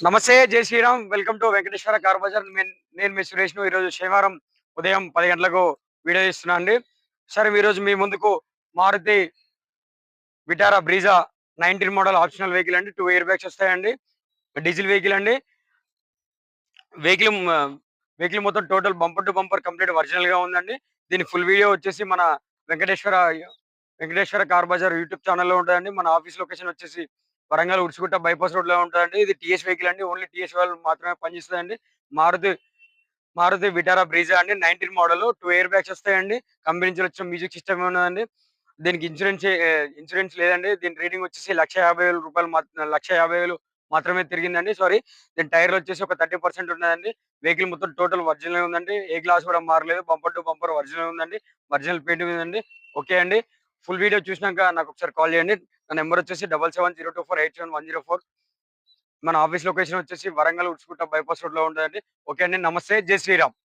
నమస్తే. జై Shri Ram. Welcome to Venkateswara car bazaar. నేను మీ సురేష్‌ను. ఈరోజు శనివారం ఉదయం 10 గంటలకు వీడియో తీస్తున్నా అండి. సరే ఈరోజు మీ ముందుకు Maruti Vitara Brezza 19 model optional vehicle అండి. 2 ఎయిర్ బ్యాగ్స్ వస్తాయండి. డీజిల్ వెహికల్ అండి. వెహికల్ వెహికల్ మొత్తం total bumper to bumper complete ఒరిజినల్‌గా ఉందండి. దీని ఫుల్ వీడియో వచ్చేసి మన Venkateswara Venkateswara car bazaar YouTube ఛానెల్‌లో ఉంటదండి. మన ఆఫీస్ లొకేషన్ వచ్చేసి వరంగల్ ఉరుసుకుంట బైపాస్ రోడ్‌లో ఉంటదండి. ఇది టీఎస్ వెహికల్ అండి. ఓన్లీ టీఎస్ వాళ్ళు మాత్రమే పనిచేస్తదండి. మారుతి మారుతి విటారా బ్రీజా అండి. 19 మోడల్ 2 ఎయిర్ బ్యాగ్స్ వస్తాయండి. కంపెనీ నుంచి వచ్చిన మ్యూజిక్ సిస్టమ్ ఉన్నదండి. దీనికి ఇన్సూరెన్స్ లేదండి. దీని రీడింగ్ వచ్చేసి రూ. 1,50,000 1,50,000 మాత్రమే తిరిగిందండి. సారీ. దీని టైర్‌లు వచ్చేసి ఒక 30% ఉన్నదండి. వెహికల్ మొత్తం టోటల్ ఒరిజినల్ ఉందండి. ఏ గ్లాస్ కూడా మారలేదు. బంపర్ టు బంపర్ ఒరిజినల్ ఉందండి. ఒరిజినల్ పెయింటింగ్ ఉందండి. ఓకే అండి. ఫుల్ వీడియో చూసినాక నాకు ఒకసారి కాల్ చేయండి. నా నంబర్ వచ్చేసి 7702487104. మన ఆఫీస్ లొకేషన్ వచ్చేసి వరంగల్ ఉరుసుకుంట బైపాస్ రోడ్‌లో ఉంటదండి. ఓకే అండి. నమస్తే. జై శ్రీరామ్.